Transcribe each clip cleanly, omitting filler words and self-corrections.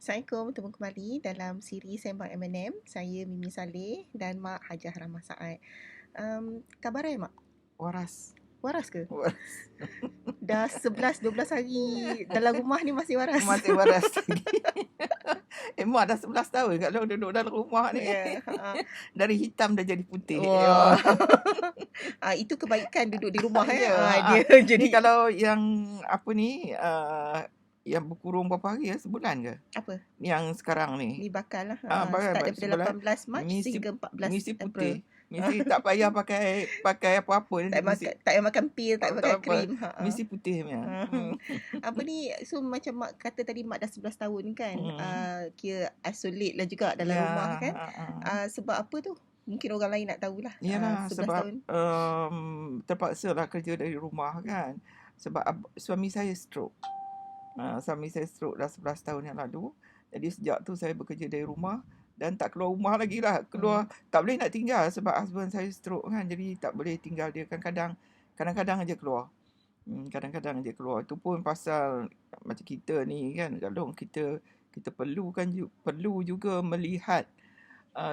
Assalamualaikum, bertemu kembali dalam siri Sembang M&M. Saya Mimi Saleh dan Mak Hajah Rahmah Saad. Khabar Mak? Waras. Waras ke? Waras. Dah 11-12 hari dalam rumah ni masih waras? Masih waras lagi. Mak dah 11 tahun kat lu duduk dalam rumah ni. Ya. Dari hitam dah jadi putih. Wah. Itu kebaikan duduk di rumah Ya. dia jadi. Ni kalau yang apa ni, yang berkurung berapa hari ya? Sebulan ke? Apa? Yang sekarang ni. Ni bakal lah. Bakal Start daripada 18 Mac sehingga 14 misi April. putih. Misi tak payah pakai apa-apa. Tak payah makan pil, tak payah makan krim. Misi putih punya. Apa ni, so macam Mak kata tadi Mak dah 11 tahun kan, kira isolate lah juga dalam rumah kan. Sebab apa tu? Mungkin orang lain nak tahulah. Yalah, 11 sebab tahun. terpaksa lah kerja dari rumah kan. Sebab suami saya stroke. Suami saya stroke dah 11 tahun yang lalu. Jadi sejak tu saya bekerja dari rumah dan tak keluar rumah lagi lah. Tak boleh nak tinggal sebab husband saya stroke kan. Jadi tak boleh tinggal dia. Kadang-kadang aja keluar. Kadang-kadang aja keluar. Itu pun pasal macam kita ni kan. Kalau kita perlu juga melihat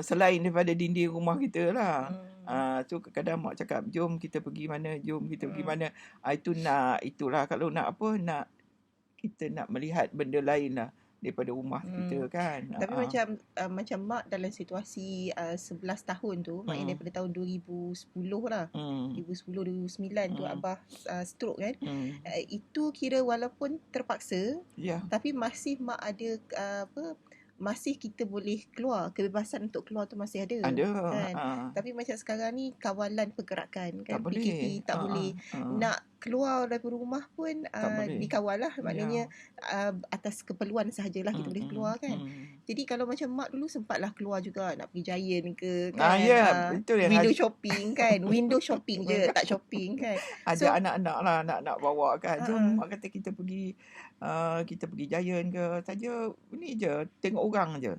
selain daripada dinding rumah kita lah. So kadang mak cakap jom kita pergi mana. Itulah kalau nak apa, kita nak melihat benda lain lah daripada rumah kita kan. Tapi macam Mak dalam situasi 11 tahun tu, maknanya daripada tahun 2010 lah. 2010-2009 tu Abah stroke kan. Itu kira walaupun terpaksa, tapi masih Mak ada masih kita boleh keluar, kebebasan untuk keluar tu masih ada kan. Tapi macam sekarang ni kawalan pergerakan kan, PKP tak boleh. Nak keluar daripada rumah pun dikawal lah. Maknanya atas keperluan sahajalah kita boleh keluar kan. Jadi kalau macam Mak dulu sempatlah keluar juga, nak pergi Giant ke kan. Betul window shopping kan. Window shopping je, tak shopping kan. Ada anak-anak lah nak bawa kan. Jom Mak kata kita pergi Giant ke saja. Ni je, tengok orang je.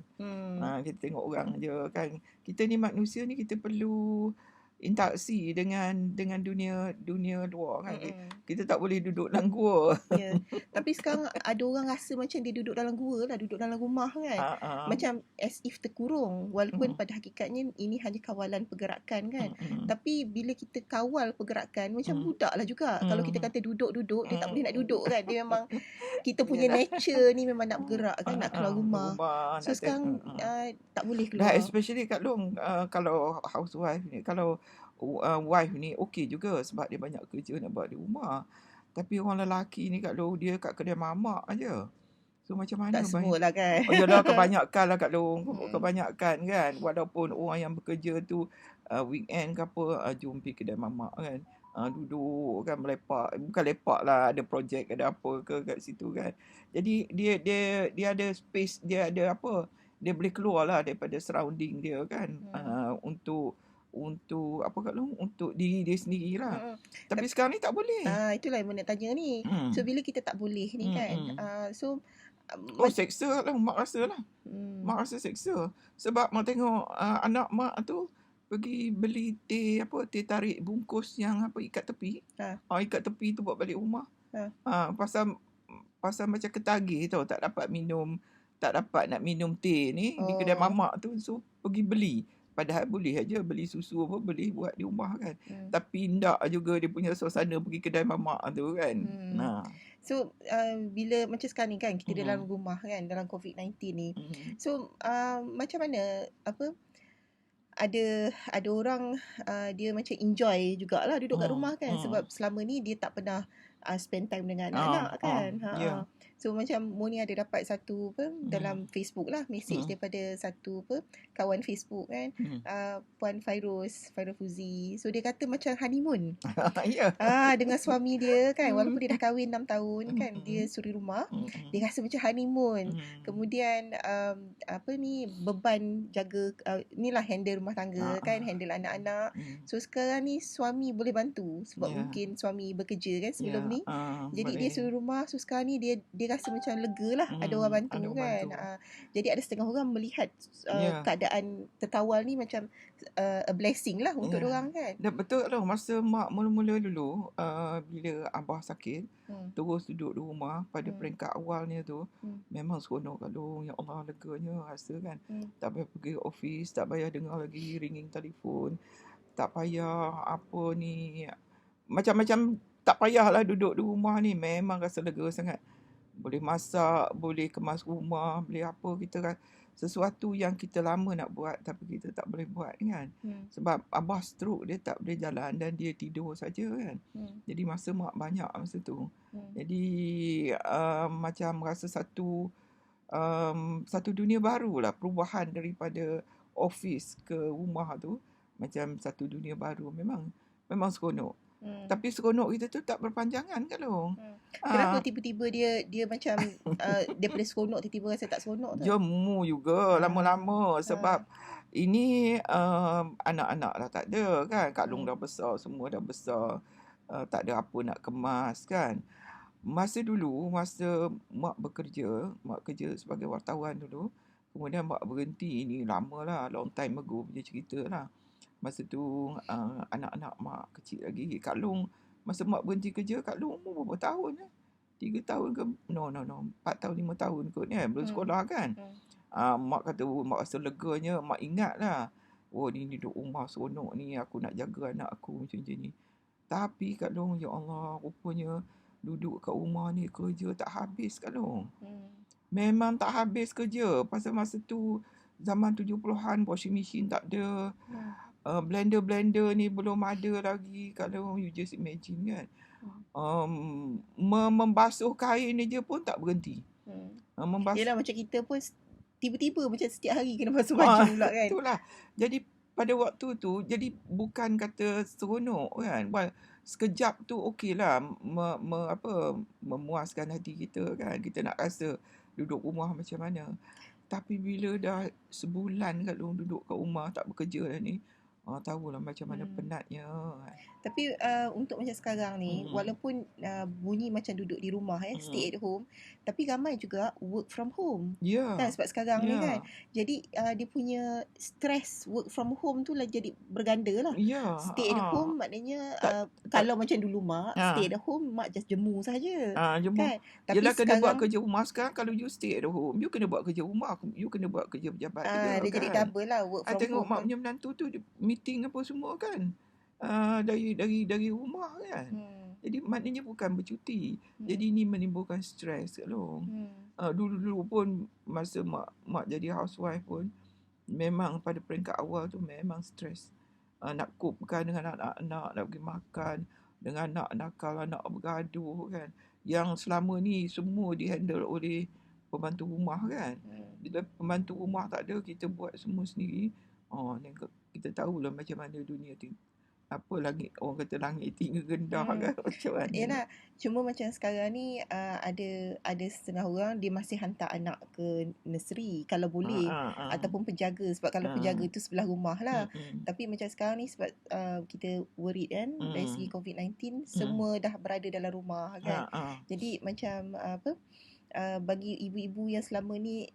Kita tengok orang je kan. Kita ni manusia ni kita perlu interaksi dengan dunia luar kan. Kita tak boleh duduk dalam gua. Tapi sekarang ada orang rasa macam dia duduk dalam gua lah, duduk dalam rumah kan. Macam as if terkurung. Walaupun pada hakikatnya ini hanya kawalan pergerakan kan. Tapi bila kita kawal pergerakan, macam budak lah juga. Kalau kita kata duduk, dia tak boleh nak duduk kan. Dia memang, kita punya nature ni memang nak bergerak kan, nak keluar rumah. So sekarang tak boleh keluar. Especially kat Long, kalau housewife ni, kalau wife ni okey juga sebab dia banyak kerja nak buat di rumah. Tapi orang lelaki ni kat Long, dia kat kedai mamak aja. So macam mana? Tak semua lah kan. Yalah, kebanyakan lah kat Long. Kebanyakan kan. Walaupun orang yang bekerja tu weekend ke apa, jom pergi kedai mamak kan. Duduk kan, melepak. Bukan lepak lah, ada projek, ada apa ke kat situ kan. Jadi dia ada space, dia ada apa, dia boleh keluar lah daripada surrounding dia kan. Untuk apa kat Long, untuk diri dia sendiri lah. Tapi sekarang ni tak boleh. Itulah yang nak tanya ni. So bila kita tak boleh ni kan, seksa lah Mak rasa lah. Mak rasa seksa. Sebab Mak tengok anak Mak tu pergi beli teh tarik bungkus yang ikat tepi. Ikat tepi tu buat balik rumah. Pasal macam ketagih tau, tak dapat nak minum teh ni di kedai mamak tu, so pergi beli. Padahal boleh aja beli susu boleh buat di rumah kan. Tapi ndak juga dia punya suasana pergi kedai mamak tu kan. So bila macam sekarang ni kan, kita dalam rumah kan, dalam COVID-19 ni. So macam mana ada orang dia macam enjoy jugalah duduk kat rumah kan. Sebab selama ni dia tak pernah spend time dengan anak-anak kan. So macam Moni ada dapat satu dalam Facebook lah, message daripada satu kawan Facebook kan, Puan Fairuz Fuzi. So dia kata macam honeymoon. Dengan suami dia kan, walaupun dia dah kahwin 6 tahun kan, dia suri rumah. Dia rasa macam honeymoon. Kemudian beban jaga ni lah, handle rumah tangga kan, handle anak-anak. So sekarang ni suami boleh bantu sebab mungkin suami bekerja kan sebelum ni. Jadi dia suri rumah. So sekarang ni dia dia rasa macam lega lah, ada orang bantu ada orang kan. bantu. Jadi ada setengah orang melihat keadaan tertawal ni macam a blessing lah untuk orang kan. Dan betul lah, masa mak mula-mula dulu bila abah sakit, terus duduk di rumah pada peringkat awalnya tu, memang seronok kat dong. Ya Allah, leganya rasa kan. Tak payah pergi office, tak payah dengar lagi ringing telefon, tak payah apa ni, macam-macam, tak payahlah duduk di rumah ni. Memang rasa lega sangat. Boleh masak, boleh kemas rumah, boleh apa, kita kan sesuatu yang kita lama nak buat tapi kita tak boleh buat kan. Sebab abah stroke, dia tak boleh jalan dan dia tidur saja kan. Jadi masa mak banyak masa tu. Jadi macam rasa satu dunia baru lah, perubahan daripada office ke rumah tu, macam satu dunia baru. Memang seronok. Tapi seronok kita tu tak berpanjangan kan long. Kenapa tiba-tiba dia macam daripada seronok tiba-tiba rasa tak seronok tu? Jemu juga lama-lama sebab ini anak-anak dah tak ada kan. Kak Long dah besar, semua dah besar. Tak ada apa nak kemas kan. Masa dulu, masa mak kerja sebagai wartawan dulu, kemudian mak berhenti. Ini lama lah, long time ago punya cerita lah. Masa tu anak-anak mak kecil lagi. Kak Long, masa mak berhenti kerja, Kak Long umur berapa tahun? 3 tahun ke? No. 4 tahun, 5 tahun kot ni. Belum sekolah kan. Mak kata, mak rasa leganya. Mak ingat lah. Oh, ni duduk rumah seronok ni. Aku nak jaga anak aku macam ni. Tapi Kak Long, ya Allah, rupanya duduk kat rumah ni kerja tak habis Kak Long. Memang tak habis kerja. Pasal masa tu zaman 70-an, washing machine tak ada. Blender ni belum ada lagi. Kalau you just imagine kan. Membasuh kain je pun tak berhenti. Yelah, macam kita pun tiba-tiba macam setiap hari kena basuh baju pula kan. Itulah. Jadi pada waktu tu, jadi bukan kata seronok kan. Sekejap tu okey lah, memuaskan hati kita kan. Kita nak rasa duduk rumah macam mana. Tapi bila dah sebulan kalau duduk kat rumah tak bekerja dah ni, tahulah macam mana penatnya. Tapi untuk macam sekarang ni, walaupun bunyi macam duduk di rumah stay at home, tapi ramai juga work from home. Kan, sebab sekarang ni kan. Jadi dia punya stress work from home tu lah jadi berganda lah. Stay at home maknanya kalau macam dulu mak stay at home, mak just jemu saja. Kan? Tapi yelah, kena buat kerja rumah sekarang. Kalau you stay at home, you kena buat kerja rumah, you kena buat kerja pejabat juga dia kan. jadi double lah work from tengok home. Mak punya menantu tu meeting apa semua kan. Dari rumah kan. Jadi maknanya bukan bercuti. Jadi ni menimbulkan stres kat long. Dulu pun masa mak jadi housewife pun, memang pada peringkat awal tu memang stres. Nak cookkan dengan anak-anak, nak pergi makan dengan anak nakal, anak bergaduh kan. Yang selama ni semua dihandle oleh pembantu rumah kan. Bila pembantu rumah tak ada, kita buat semua sendiri. Kita tahulah macam mana dunia tu. Apa langit, orang kata langit tinggi rendah kan, macam mana. Yalah, cuma macam sekarang ni ada setengah orang dia masih hantar anak ke nursery kalau boleh, ataupun penjaga, sebab kalau penjaga tu sebelah rumah lah. Tapi macam sekarang ni sebab kita worried kan dari segi COVID-19, semua dah berada dalam rumah kan. Jadi macam bagi ibu-ibu yang selama ni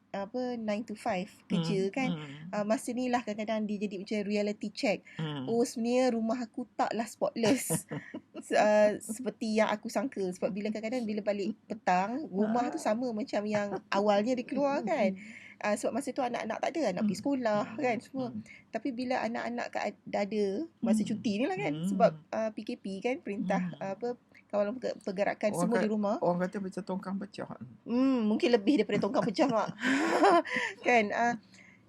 9 to 5 kerja kan, masa ni lah kadang-kadang dia jadi macam reality check. Sebenarnya rumah aku taklah spotless seperti yang aku sangka. Sebab bila kadang-kadang bila balik petang, rumah tu sama macam yang awalnya dia keluar kan. Sebab masa tu anak-anak tak ada, nak pergi sekolah kan semua. Tapi bila anak-anak dah ada masa cuti ni lah kan, sebab PKP kan, perintah kawalan pergerakan semua di rumah. Orang kata macam tongkang pecah. Mungkin lebih daripada tongkang pecah mak. Kan.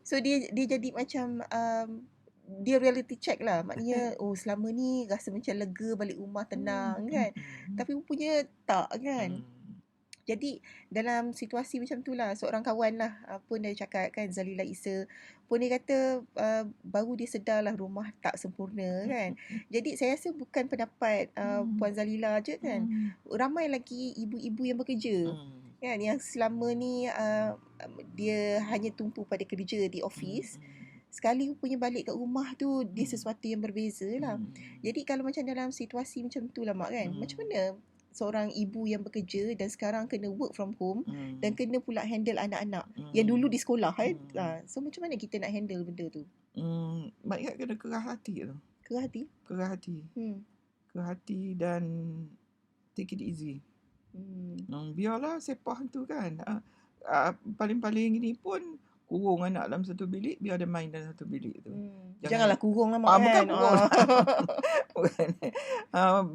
So dia jadi macam dia reality check lah. Maknanya selama ni rasa macam lega, balik rumah tenang kan. Tapi punya tak kan. Jadi dalam situasi macam tu lah, seorang kawan lah pun dia cakap kan, Zalila Isa pun dia kata baru dia sedar lah rumah tak sempurna kan. Jadi saya rasa bukan pendapat Puan Zalila je kan. Ramai lagi ibu-ibu yang bekerja kan, yang selama ni dia hanya tumpu pada kerja di office. Sekali punya balik kat rumah tu, dia sesuatu yang berbeza lah. Jadi kalau macam dalam situasi macam tu lah mak kan, macam mana seorang ibu yang bekerja dan sekarang kena work from home dan kena pula handle anak-anak yang dulu di sekolah kan. So macam mana kita nak handle benda tu? Mak ingat kena kerah hati tu. Kerah hati? Kerah hati. Kerah hati dan take it easy. Biarlah sepah tu kan. Paling-paling ini pun kurung anak dalam satu bilik, biar dia main dalam satu bilik tu. Janganlah kurung lah mak kan. Bukan kurung. Bukan.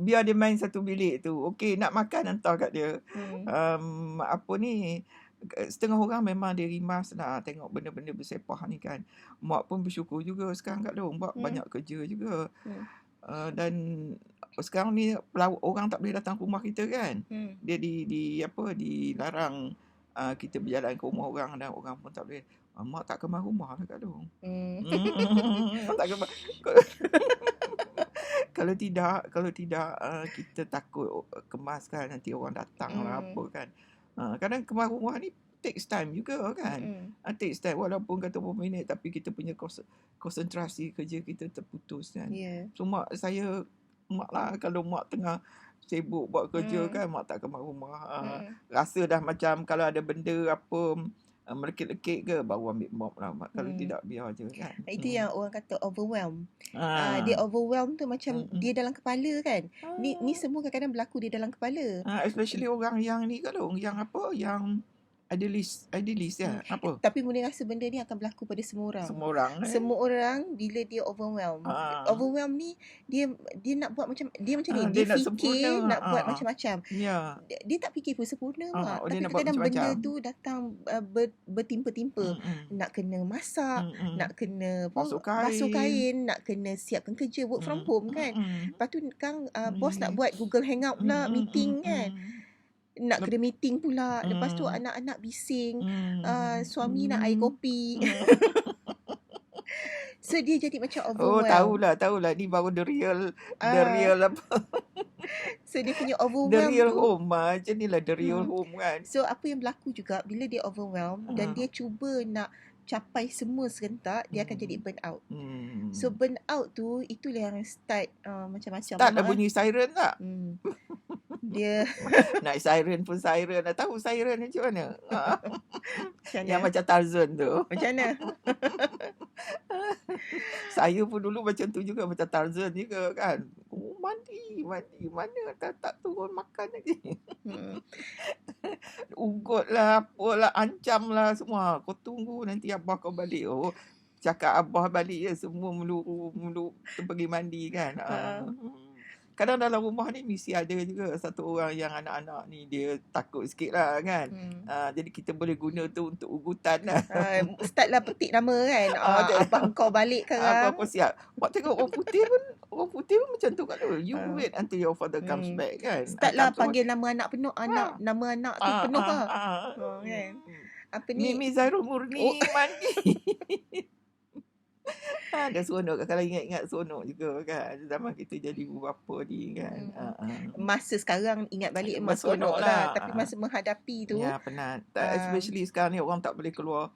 Biar dia main satu bilik tu. Okey, nak makan hantar kat dia. Setengah orang memang dia rimas lah tengok benda-benda bersepah ni kan. Mak pun bersyukur juga sekarang kat dia. Mak banyak kerja juga. Dan sekarang ni orang tak boleh datang ke rumah kita kan. Dia dilarang kita berjalan ke rumah orang dan orang pun tak boleh. Mak tak kemas rumah lah kat dia. Tak kemas. Kalau tidak kita takut kemas kan, nanti orang datang lah apa kan. Kadang kemas rumah ni takes time juga kan. Takes time walaupun kata berapa minit tapi kita punya konsentrasi kerja kita terputus kan. So mak lah kalau mak tengah sibuk buat kerja kan, mak tak kemas rumah. Rasa dah macam kalau ada benda apa melekit-lekit ke baru ambil mop lah. Kalau tidak biar je kan. Itu yang orang kata overwhelm. Dia overwhelm tu macam dia dalam kepala kan. Ni semua kadang-kadang berlaku dia dalam kepala. Especially orang yang ni kalau yang apa yang idealist ya. Apa? Tapi Munir rasa benda ni akan berlaku pada semua orang. Semua orang bila dia overwhelm. Overwhelm ni dia nak buat macam ni. Dia fikir nak buat macam-macam. Dia tak fikir pun sempurna mak. Tapi kadang-kadang benda tu datang bertimpa-timpa. Nak kena masak, nak kena basuh kain, nak kena siapkan kerja work from home kan. Lepas tu kan bos nak buat Google Hangout pula meeting kan. Nak kena meeting pula. Lepas tu anak-anak bising. Suami nak air kopi. So dia jadi macam overwhelm. Tahulah ni baru the real apa. So dia punya overwhelm the real home macam ni lah the real home kan. So apa yang berlaku juga bila dia overwhelm dan dia cuba nak capai semua serentak, dia akan jadi burn out. So burn out tu itulah yang start macam-macam. Start dah bunyi siren tak? Dia nak siren pun siren. Dah tahu siren macam mana? Yang macam Tarzan tu. Macam mana? Saya pun dulu macam tu juga, macam Tarzan juga kan. Mandi mana tak turun makan lagi. Ugut lah, apalah, ancam lah semua. Kau tunggu nanti abah kau balik. Cakap abah balik je semua melu pergi mandi kan. Kadang dalam rumah ni mesti ada juga satu orang yang anak-anak ni dia takut sikit lah kan. Jadi kita boleh guna tu untuk ugutan lah. Start lah petik nama kan. Abah kau balik sekarang. Apa siap. Buat tengok orang putih pun macam tu kat tu. You wait until your father comes back kan. Start lah panggil nama anak penuh. Nama anak tu penuh lah. Kan. Apa ni? Mimi Zairul Murni mandi. Ada seronok kalau ingat-ingat seronok juga kan. Zaman kita jadi bapa ni kan. Masa sekarang ingat balik memang seronok lah. Tapi masa menghadapi tu penat. Especially sekarang ni orang tak boleh keluar.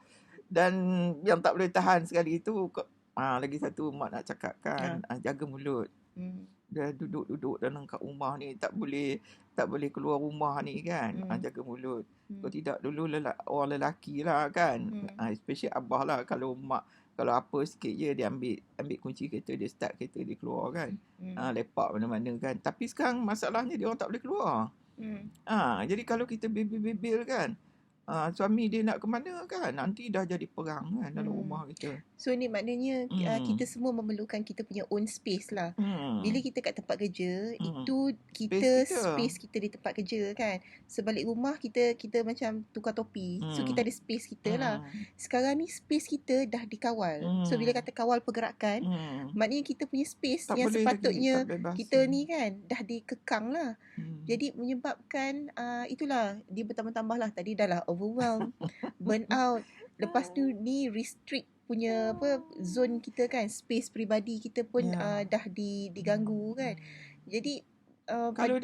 Dan yang tak boleh tahan sekali tu lagi satu mak nak cakap kan, jaga mulut. Dia duduk dalam kat rumah ni tak boleh keluar rumah ni kan. Jaga mulut. Kalau tidak dulu orang lelaki lah kan. Especially abah lah, kalau mak kalau apa sikit je dia ambil kunci kereta, dia start kereta, dia keluar kan. Lepak mana-mana kan. Tapi sekarang masalahnya dia orang tak boleh keluar. Jadi kalau kita bebel kan, suami dia nak ke mana kan, nanti dah jadi perang kan dalam rumah kita. So ni maknanya kita semua memerlukan kita punya own space lah. Bila kita kat tempat kerja, itu space kita di tempat kerja kan. Sebalik rumah kita macam tukar topi. So kita ada space kita lah. Sekarang ni space kita dah dikawal. So bila kata kawal pergerakan, maknanya kita punya space tak yang sepatutnya kita ni kan dah dikekang lah. Jadi menyebabkan itulah dia bertambah-tambah lah. Tadi dah lah overwhelm, burn out. Lepas tu ni restrict punya zone kita kan, space peribadi kita pun dah diganggu kan. Jadi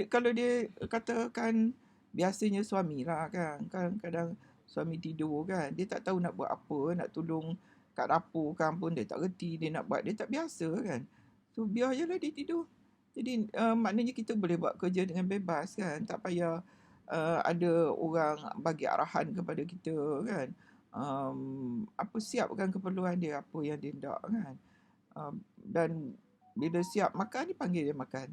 kalau dia katakan biasanya suami lah kan, kadang-kadang suami tidur kan, dia tak tahu nak buat apa, nak tolong kat dapur kan pun dia tak reti, dia nak buat, dia tak biasa kan. So biar je lah dia tidur. Jadi maknanya kita boleh buat kerja dengan bebas kan. Tak payah ada orang bagi arahan kepada kita kan. Apa siapkan keperluan dia, apa yang dia nak kan. Dan bila siap makan, dia panggil dia makan.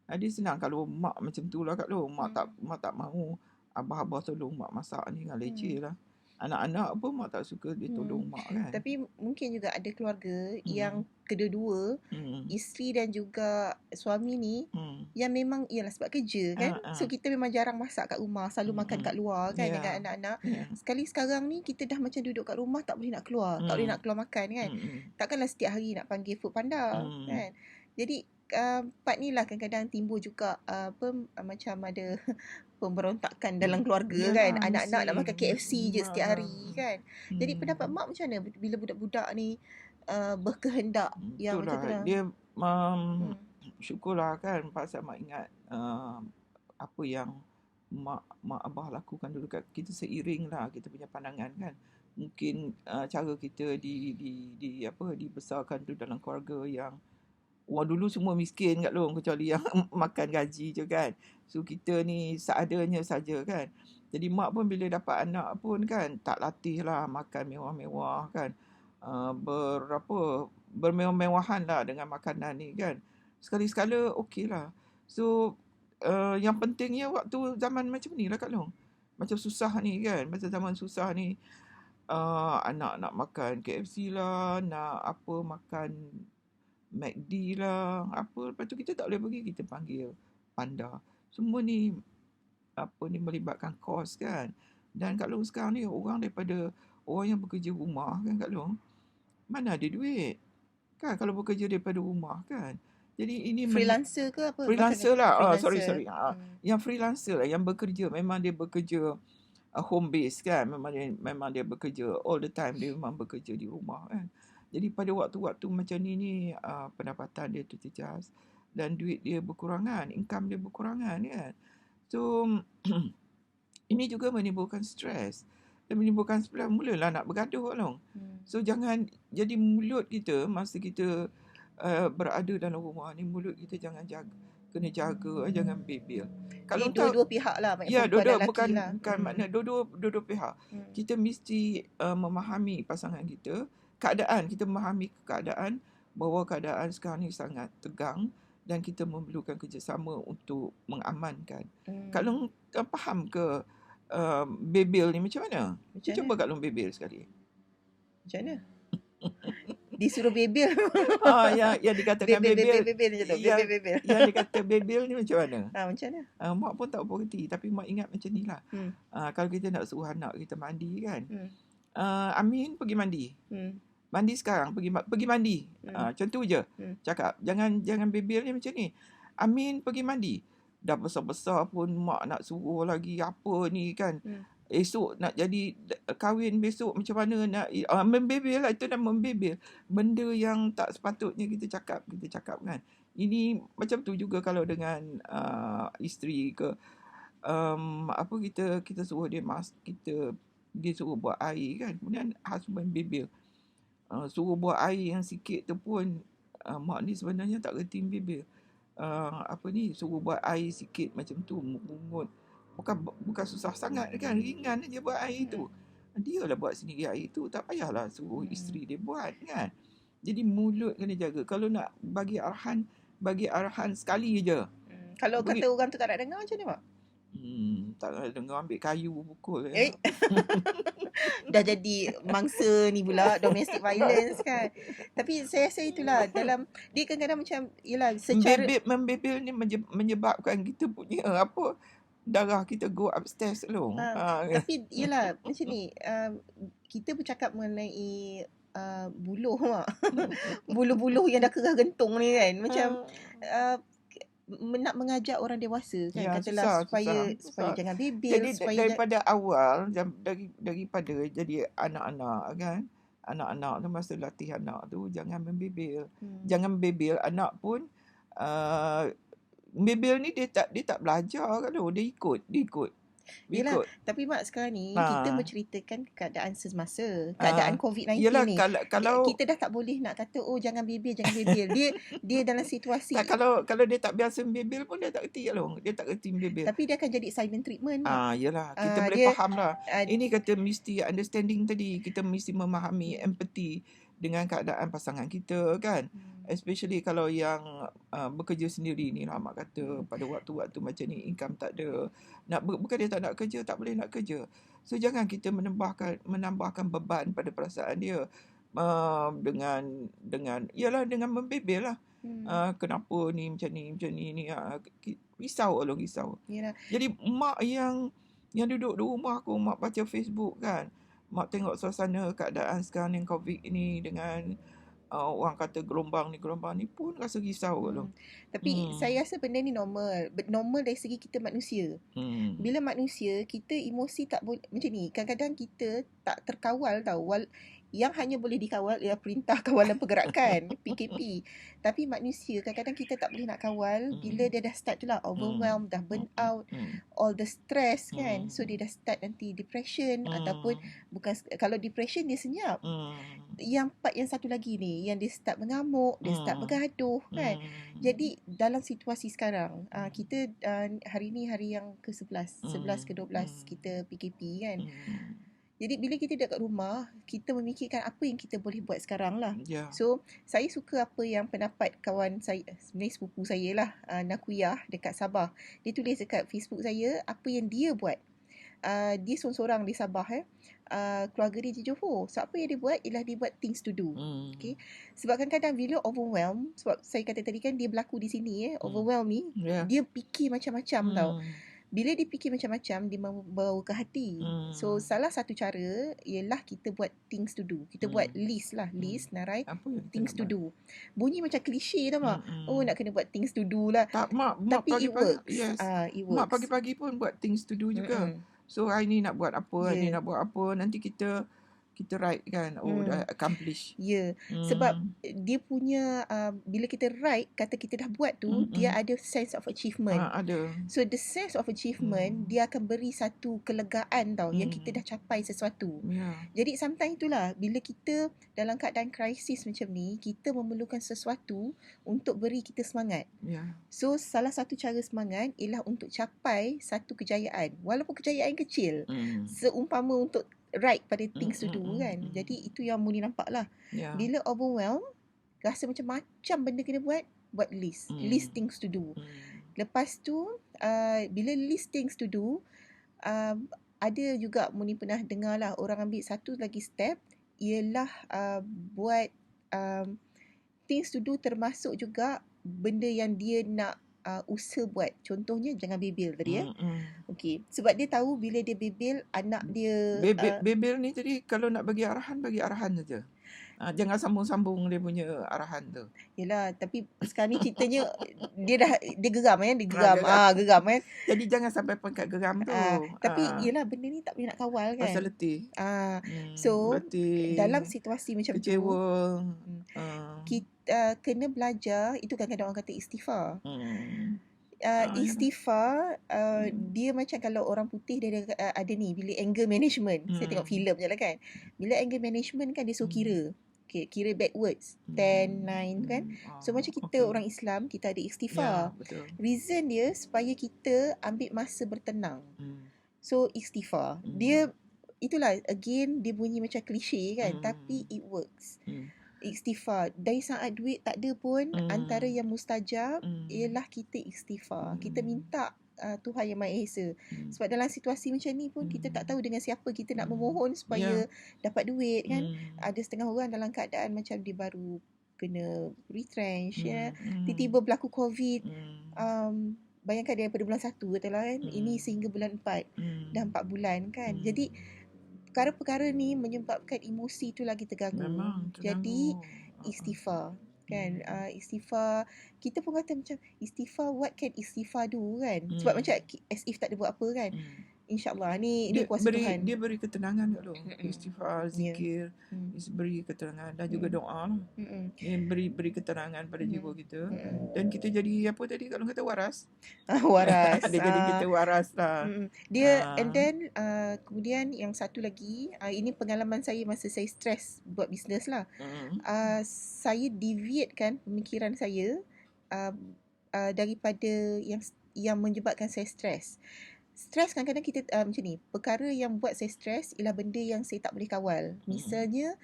Dia senang. Kalau mak macam tu lah kat lu. Mak tak mahu abah-abah tolong mak masak ni kan, leceh lah. Anak-anak pun mak tak suka dia tolong mak kan. Tapi mungkin juga ada keluarga yang kedua-dua, isteri dan juga suami ni, yang memang ialah sebab kerja kan. So kita memang jarang masak kat rumah, selalu makan kat luar kan dengan anak-anak. Sekali sekarang ni kita dah macam duduk kat rumah, tak boleh nak keluar, tak boleh nak keluar makan kan. Takkanlah setiap hari nak panggil food panda kan. Jadi part ni lah kadang-kadang timbul juga macam ada pemberontakan dalam keluarga kan. Anak-anak nak makan KFC je setiap hari kan. Jadi pendapat mak macam mana bila budak-budak ni berkehendak yang itulah, macam tu lah. Dia syukurlah kan pasal mak ingat apa yang mak abah lakukan dulu kat kita, seiring lah kita punya pandangan kan. Mungkin cara kita dibesarkan tu dalam keluarga yang orang dulu semua miskin kat long, kecuali yang makan gaji je kan. So kita ni seadanya saja kan. Jadi mak pun bila dapat anak pun kan tak latih lah makan mewah-mewah kan. Bermewah-mewahan lah dengan makanan ni kan. Sekali-sekala okey lah. So yang pentingnya waktu zaman macam ni lah kat long. Macam susah ni kan. Macam zaman susah ni anak nak makan KFC lah, nak apa makan McD lah, apa. Lepas tu kita tak boleh pergi, kita panggil panda. Semua ni melibatkan kos kan. Dan kat long sekarang ni orang daripada orang yang bekerja rumah kan kat long, mana ada duit kan kalau bekerja daripada rumah kan. Jadi ini freelancer ke apa? Freelancer lah. Sorry. Yang freelancer lah, yang bekerja, memang dia bekerja home base kan. Memang dia bekerja all the time, dia memang bekerja di rumah kan. Jadi pada waktu-waktu macam ni pendapatan dia terjejas dan duit dia berkurangan, income dia berkurangan kan. So ini juga menimbulkan stres. Dan menimbulkan stres, mulalah nak bergaduh long. So jangan jadi mulut kita masa kita berada dalam rumah ni, mulut kita kena jaga, jangan bebel. Kalau dua-dua pihak lah, bukan makna dua-dua pihak. Kita mesti memahami pasangan kita, kita memahami keadaan bahawa keadaan sekarang ni sangat tegang dan kita memerlukan kerjasama untuk mengamankan. Kalau faham ke bebel ni macam mana? Cuba Kak Long bebel sekali. Macam mana? Disuruh bebel. Yang dikatakan bebel. Bebel. Yang dikata bebel ni macam mana? Macam mana? Mak pun tak berhenti, tapi mak ingat macam ni lah. Kalau kita nak suruh anak kita mandi kan. Amin pergi mandi. Mandi sekarang, pergi mandi. Macam tu je. Cakap, jangan bebel ni macam ni. Amin pergi mandi. Dah besar-besar pun mak nak suruh lagi apa ni kan. Esok nak jadi kahwin besok macam mana nak membebel lah. Itu dah membebel. Benda yang tak sepatutnya kita cakap kan. Ini macam tu juga kalau dengan isteri ke kita suruh dia dia suruh buat air kan. Kemudian husband bebel. Suruh buat air yang sikit tu pun mak ni sebenarnya tak reti bebel. Suruh buat air sikit macam tu, mungut. Bukan susah sangat kan, ringan aja buat air tu. Dia lah buat sendiri air tu, tak payahlah suruh isteri dia buat kan. Jadi mulut kena jaga. Kalau nak bagi arahan sekali je. Kalau kata orang tu tak nak dengar macam mana mak? Tak nak dengar, ambil kayu pukul. Dah jadi mangsa ni pula, domestic violence kan. Tapi saya rasa itulah, dalam dia kadang-kadang macam yalah secara membebel ni menyebabkan kita punya darah kita go upstairs long. Tapi yalah macam ni, kita bercakap mengenai buluh mak. Buluh-buluh yang dah kerah gentung ni kan. Macam nak mengajak orang dewasa kan, katalah supaya jangan bebel. Jadi daripada awal, daripada jadi anak-anak kan, anak-anak tu masa latih anak tu jangan membebel. Jangan bebel. Anak pun bebel ni dia tak belajar kan, dia ikut. Yelah, Ikut. tapi Mak sekarang ni kita menceritakan keadaan semasa, keadaan COVID-19 yelah, ni. kalau Kita dah tak boleh nak kata jangan bebel. Dia dalam situasi. Tak, kalau dia tak biasa bebel pun dia tak kerti kalau. Dia tak kerti bebel. Tapi dia akan jadi silent treatment. Yelah, kita boleh faham lah. Ini kata mesti understanding tadi. Kita mesti memahami empathy dengan keadaan pasangan kita kan. Especially kalau yang bekerja sendiri ni lah Mak kata pada waktu-waktu macam ni income tak ada. Bukan dia tak nak kerja, tak boleh nak kerja. So jangan kita menambahkan beban pada perasaan dia dengan membebel lah. Kenapa ni macam ni risau. Yalah. Jadi mak yang duduk di rumah aku, mak baca Facebook kan, mak tengok suasana keadaan sekarang yang COVID ni dengan orang kata gelombang ni pun rasa risau loh. Tapi saya rasa benda ni normal dari segi kita manusia. Bila manusia, kita emosi tak boleh macam ni. Kadang-kadang kita tak terkawal tau. Yang hanya boleh dikawal ialah Perintah Kawalan Pergerakan PKP. Tapi manusia kadang-kadang kita tak boleh nak kawal bila dia dah start tu lah overwhelmed, dah burn out, all the stress kan. So dia dah start nanti depression ataupun bukan, kalau depression dia senyap. Yang part yang satu lagi ni, yang dia start mengamuk, dia start bergaduh kan. Jadi dalam situasi sekarang, kita hari ni hari yang ke-11, 11 ke-12 kita PKP kan. Jadi bila kita dekat rumah, kita memikirkan apa yang kita boleh buat sekarang lah. So, saya suka apa yang pendapat kawan saya, sebenarnya sepupu saya lah, Nakuyah dekat Sabah. Dia tulis dekat Facebook saya, apa yang dia buat. Dia seorang-seorang di Sabah. Keluarga dia di Johor. So, apa yang dia buat ialah dia buat things to do. Okay? Sebab kadang-kadang bila overwhelmed, sebab saya kata tadi kan dia berlaku di sini, overwhelmed ni, dia fikir macam-macam tau. Bila dia fikir macam-macam, dia membawa ke hati. So, salah satu cara ialah kita buat things to do. Kita buat list lah. List, narai, things to do. Bunyi macam klise tau Mak. Nak kena buat things to do lah. Tak, Mak Tapi it works. Yes. It works. Mak pagi-pagi pun buat things to do juga. So, hari ni nak buat apa, hari ni nak buat apa. Nanti kita write kan. Dah accomplish. Sebab dia punya bila kita write, kata kita dah buat tu, dia ada sense of achievement. Ada. So the sense of achievement, dia akan beri satu kelegaan tau, yang kita dah capai sesuatu. Jadi sometimes itulah, bila kita dalam keadaan krisis macam ni, kita memerlukan sesuatu untuk beri kita semangat. So salah satu cara semangat ialah untuk capai satu kejayaan, walaupun kejayaan kecil. Seumpama untuk right pada things to do kan. Jadi itu yang Muni nampak lah. Bila overwhelmed, rasa macam-macam benda kena buat list. List things to do. Lepas tu, bila list things to do, ada juga Muni pernah dengar lah, orang ambil satu lagi step, ialah buat things to do, termasuk juga benda yang dia nak usaha buat. Contohnya jangan bebel tadi Okey, sebab dia tahu bila dia bebel, anak dia bebel ni tadi kalau nak bagi arahan saja. Jangan sambung-sambung dia punya arahan tu. Yelah, tapi sekarang ni ceritanya dia geram kan, geram kan. Jadi jangan sampai pangkat geram tu. Tapi yelah, benda ni tak boleh nak kawal kan. Pasal letih. So letih, dalam situasi macam kecewa, kita kena belajar. Itu kadang-kadang orang kata istighfar. Istighfar, dia macam kalau orang putih dia ada ni, bila anger management. Saya tengok filem je lah kan. Bila anger management kan, dia suruh kira backwards 10, 9 kan. So macam kita orang Islam, kita ada istighfar. Reason dia supaya kita ambil masa bertenang. So istighfar, dia itulah, again dia bunyi macam klise kan, tapi it works. Istighfar, dari saat duit tak ada pun, antara yang mustajab ialah kita istighfar. Kita minta Tuhan Yang Maha Esa. Sebab dalam situasi macam ni pun kita tak tahu dengan siapa kita nak memohon supaya dapat duit kan. Ada setengah orang dalam keadaan macam dia baru kena retrench tiba-tiba berlaku COVID. Bayangkan daripada bulan 1 katalah kan, ini sehingga bulan 4, dah 4 bulan kan. Jadi perkara-perkara ni menyebabkan emosi tu lagi terganggu. Jadi istighfar kan. Istighfar, kita pun kata macam istighfar, what can istighfar do kan. Sebab macam as if tak ada buat apa kan. InsyaAllah. Ni kuasa Tuhan. Dia beri ketenangan kat lu. Istighfar, zikir, beri ketenangan dan juga doa lah. Dia beri ketenangan pada jiwa kita. Dan kita jadi apa tadi kalau kata waras. Waras. Dia jadi kita waras lah. Dia and then kemudian yang satu lagi, ini pengalaman saya masa saya stres buat bisnes lah. Saya deviatekan pemikiran saya daripada yang menyebabkan saya stres. Stres kadang-kadang kita macam ni. Perkara yang buat saya stres ialah benda yang saya tak boleh kawal. Misalnya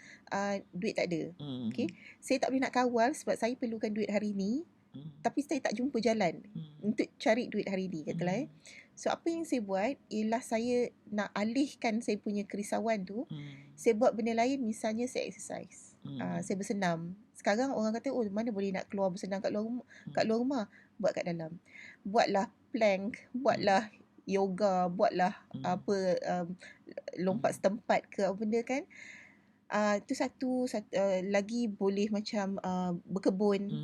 duit tak ada. Okay? Saya tak boleh nak kawal sebab saya perlukan duit hari ni. Tapi saya tak jumpa jalan untuk cari duit hari ni, katalah. So apa yang saya buat ialah saya nak alihkan saya punya kerisauan tu. Saya buat benda lain, misalnya saya exercise. Saya bersenam. Sekarang orang kata, mana boleh nak keluar bersenam kat luar rumah. Buat kat dalam. Buatlah plank, buatlah yoga, buatlah lompat setempat ke apa benda kan. Itu satu lagi boleh macam berkebun,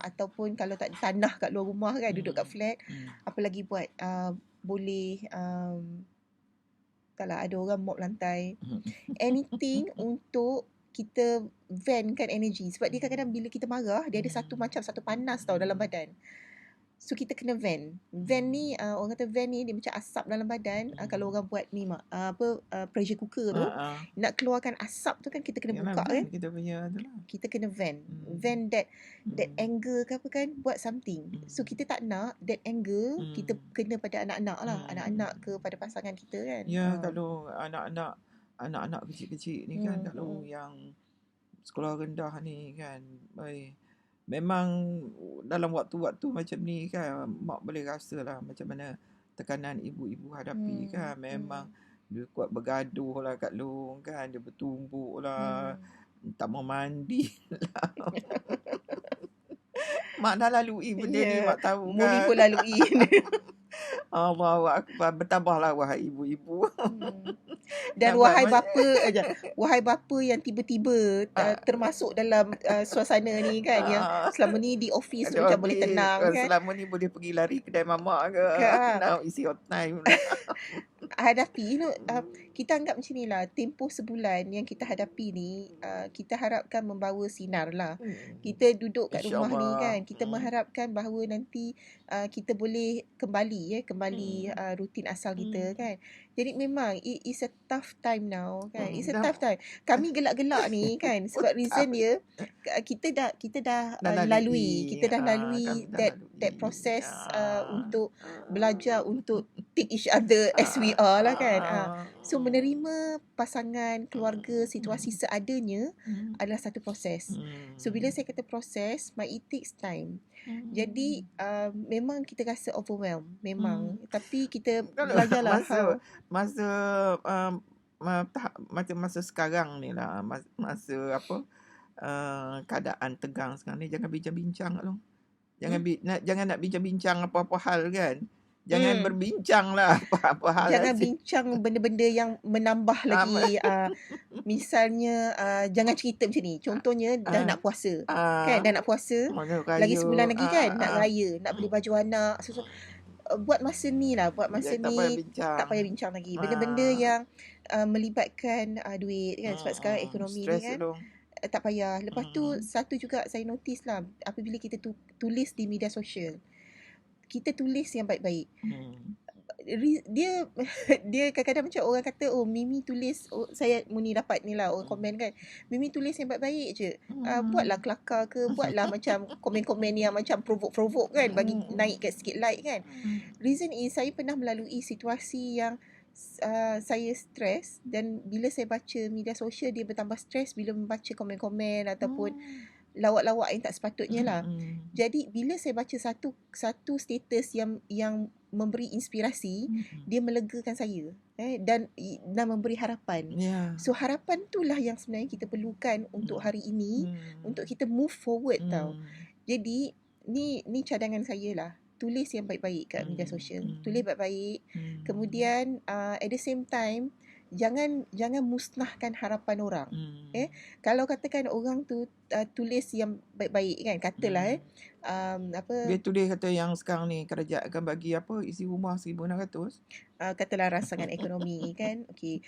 ataupun kalau tak ada tanah kat luar rumah kan, duduk kat flat, apa lagi buat, boleh taklah ada orang mop lantai, anything untuk kita ventkan energy. Sebab dia kadang-kadang bila kita marah, dia ada satu panas tau dalam badan. So kita kena vent. Vent ni orang kata vent ni dia macam asap dalam badan. Kalau orang buat ni pressure cooker tu, nak keluarkan asap tu kan kita kena buka kan. Kita punya tu lah. Kita kena vent. Vent that anger ke apa kan, buat something. So kita tak nak that anger kita kena pada anak-anak lah. Anak-anak ke pada pasangan kita kan. Ya, kalau anak-anak kecil-kecil ni kan, kalau yang sekolah rendah ni kan, memang dalam waktu-waktu macam ni kan, mak boleh rasa lah macam mana tekanan ibu-ibu hadapi kan. Memang dia kuat bergaduh lah kat lu kan, dia bertumbuk lah, tak mau mandi lah. Mak dah lalui benda ni, mak tahu kan. Muli pun lalui. Allah Akbar, bertabahlah wahai ibu-ibu. Dan wahai bapa yang tiba-tiba termasuk dalam suasana ni kan, yang selama ni di office macam boleh tenang kan. Selama ni boleh pergi lari kedai mamak ke. Now is your time. Hadapi kita anggap macam ni lah, tempoh sebulan yang kita hadapi ni, kita harapkan membawa sinar lah. Kita duduk kat rumah ni kan, kita mengharapkan bahawa nanti kita boleh kembali rutin asal kita kan. Jadi memang it is a tough time now kan. It's a tough time. Kami gelak-gelak ni kan, sebab reason dia kita dah lalui that process untuk belajar untuk take each other as we are lah kan. So menerima pasangan, keluarga, situasi seadanya adalah satu proses. So bila saya kata proses, it takes time. Jadi memang kita rasa overwhelmed memang, tapi kita belajarlah masa sekarang ni lah, masa keadaan tegang sekarang ni, jangan bincang-bincang kat lu. Jangan nak bincang-bincang apa-apa hal kan. Jangan berbincang lah apa-apa hal. Jangan bincang benda-benda yang menambah lagi. Misalnya jangan cerita macam ni. Contohnya dah nak puasa kan, dah nak puasa lagi sebulan lagi kan, nak raya, nak beli baju anak. Buat masa ni lah, tak payah bincang lagi benda-benda yang melibatkan duit kan. Sebab sekarang ekonomi ni kan, tak payah. Lepas tu satu juga saya notice lah, apabila kita tulis di media sosial, kita tulis yang baik-baik. Dia kadang-kadang macam orang kata, Mimi tulis, saya muni dapat ni lah orang komen kan, Mimi tulis yang baik-baik je, buatlah kelakar ke, buatlah macam komen-komen yang macam provoke kan, bagi naikkan sikit like kan. Reason is saya pernah melalui situasi yang saya stres, dan bila saya baca media sosial, dia bertambah stres bila membaca komen-komen ataupun lawak-lawak yang tak sepatutnya lah. Jadi bila saya baca satu status yang memberi inspirasi, dia melegakan saya dan memberi harapan. So harapan itulah yang sebenarnya kita perlukan untuk hari ini, untuk kita move forward tau. Jadi ni cadangan saya lah, tulis yang baik-baik kat media sosial. Tulis baik-baik. Kemudian at the same time, jangan musnahkan harapan orang. Kalau katakan orang tu tulis yang baik-baik kan, katalah dia tulis kata yang sekarang ni kerajaan akan bagi isi rumah 1,600, katalah rangsangan ekonomi kan. Okey.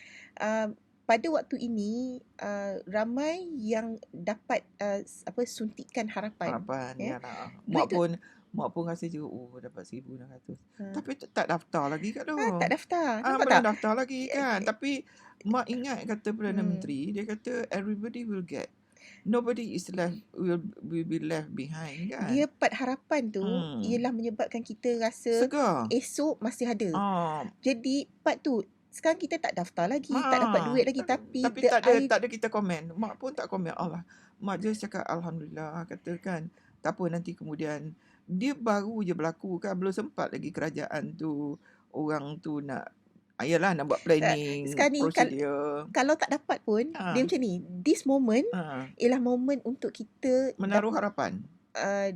Pada waktu ini ramai yang dapat suntikan harapan. Yalah. Mak pun rasa je dapat 1,600. Tapi tak daftar lagi kat tu. Tak daftar. Nampak belum tak? daftar lagi kan. Tapi mak ingat kata Perdana Menteri, dia kata everybody will get. Nobody will be left behind kan. Dia part harapan tu ialah menyebabkan kita rasa segar. Esok masih ada. Jadi part tu sekarang kita tak daftar lagi, tak dapat duit lagi, tapi tak ada kita komen. Mak pun tak komen. Allah. Mak je cakap alhamdulillah, kata kan. Tak apa, nanti kemudian dia baru je berlaku kan, belum sempat lagi kerajaan tu, orang tu nak nak buat planning, prosedur. Kalau tak dapat pun, dia macam ni. This moment ialah moment untuk kita menaruh harapan.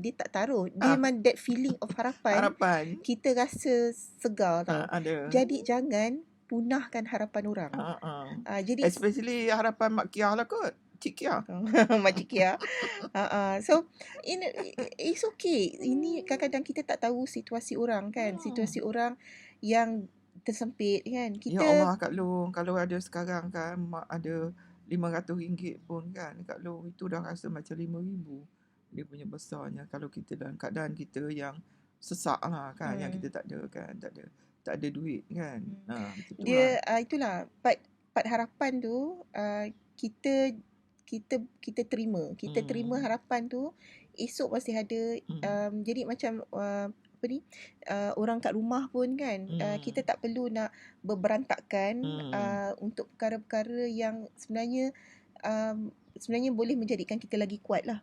Dia tak taruh. Dia memang that feeling of harapan. Kita rasa segar tau. Jadi jangan punahkan harapan orang. Jadi especially harapan Mak Kia lah kot. Cik Kia. Mak Cik Kia. So it's okay. Ini kadang-kadang kita tak tahu situasi orang kan. Situasi orang yang tersempit kan. Ya Allah Kak Long, kalau ada sekarang kan mak ada RM500 pun kan Kak Long, itu dah rasa macam RM5,000. Dia punya besarnya kalau kita dalam keadaan kita yang sesak lah kan, yang kita tak ada duit kan. Dia itulah part harapan tu, kita terima. Kita terima harapan tu, esok masih ada. Jadi macam orang kat rumah pun kan, kita tak perlu nak berberantakan untuk perkara-perkara yang sebenarnya boleh menjadikan kita lagi kuat lah.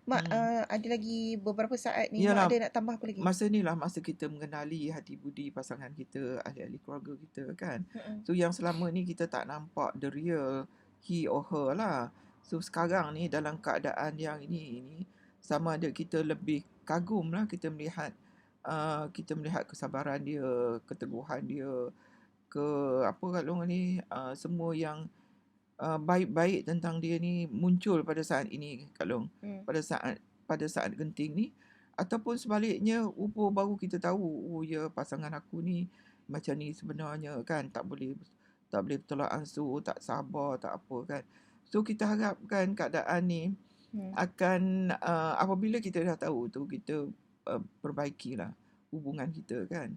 Mak ada lagi beberapa saat ni. Mak ada nak tambah apa lagi? Masa ni lah masa kita mengenali hati budi pasangan kita, ahli-ahli keluarga kita kan. So yang selama ni kita tak nampak the real he or her lah. So sekarang ni dalam keadaan yang ini sama ada kita lebih kagum lah, kita melihat kesabaran dia, keteguhan dia, Kak Long ni, semua yang baik-baik tentang dia ni muncul pada saat ini Kak Long. Pada saat genting ni, ataupun sebaliknya baru kita tahu pasangan aku ni macam ni sebenarnya kan, tak boleh bertolak ansur, tak sabar, tak apa kan. So kita harapkan keadaan ni akan apabila kita dah tahu tu, kita perbaikilah hubungan kita kan,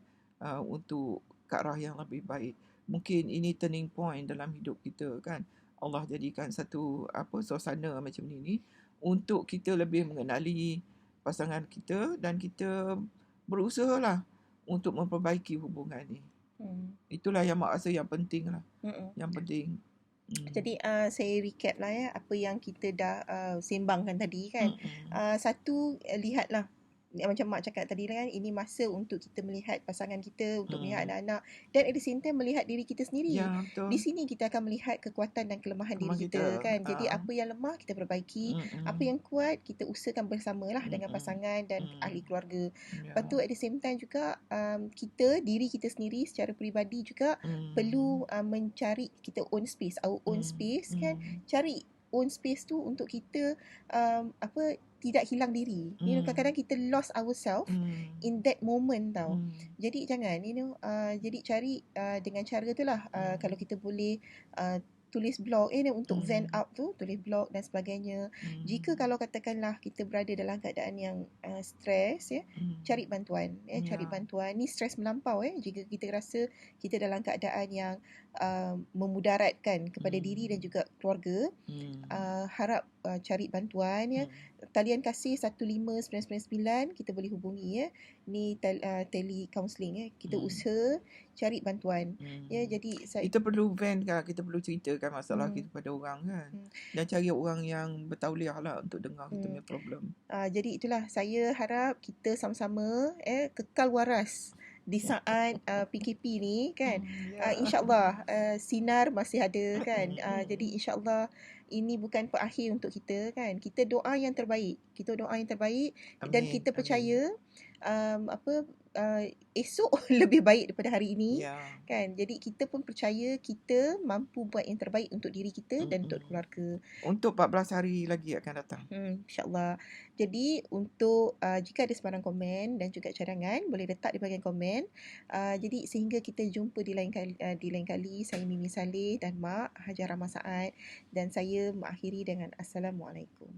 untuk ke arah yang lebih baik. Mungkin ini turning point dalam hidup kita kan. Allah jadikan satu suasana macam ni untuk kita lebih mengenali pasangan kita, dan kita berusahalah untuk memperbaiki hubungan ni. Itulah yang mak rasa yang penting lah. Yang penting. Jadi saya recap lah apa yang kita dah sembangkan tadi kan. Satu, lihatlah macam mak cakap tadi kan, ini masa untuk kita melihat pasangan kita, untuk melihat anak-anak, dan at the same time melihat diri kita sendiri. Di sini kita akan melihat kekuatan dan kelemahan diri kita kan. Jadi apa yang lemah kita perbaiki, apa yang kuat kita usahakan bersamalah dengan pasangan dan ahli keluarga. Lepas tu at the same time juga diri kita sendiri secara peribadi juga perlu mencari kita own space, our own space kan. Cari own space tu untuk kita tidak hilang diri. Kadang-kadang kita lost ourselves in that moment tau. Jadi jangan jadi cari dengan cara tu lah. Kalau kita boleh tulis blog untuk vent out tu, tulis blog dan sebagainya. Jika kalau katakanlah kita berada dalam keadaan yang stres cari bantuan cari bantuan. Ni stres melampau jika kita rasa kita dalam keadaan yang memudaratkan kepada diri dan juga keluarga, harap cari bantuan Talian kasih 15999 kita boleh hubungi ni tele counselling kita usaha cari bantuan jadi kita perlu vent kan, kita perlu ceritakan masalah kita pada orang kan, dan cari orang yang bertauliah lah untuk dengar kita punya problem. Jadi itulah saya harap kita sama-sama kekal waras di saat PKP ni kan. InsyaAllah sinar masih ada kan. Jadi insyaAllah ini bukan perakhir untuk kita kan. Kita doa yang terbaik. Amin. Dan kita percaya esok lebih baik daripada hari ini. Ya. Kan? Jadi kita pun percaya kita mampu buat yang terbaik untuk diri kita dan untuk keluarga. Untuk 14 hari lagi akan datang. InsyaAllah. Jadi untuk jika ada sebarang komen dan juga cadangan, boleh letak di bahagian komen. Jadi sehingga kita jumpa di lain kali, saya Mimi Saleh dan Mak Hajar Rahmah Saad, dan saya mengakhiri dengan Assalamualaikum.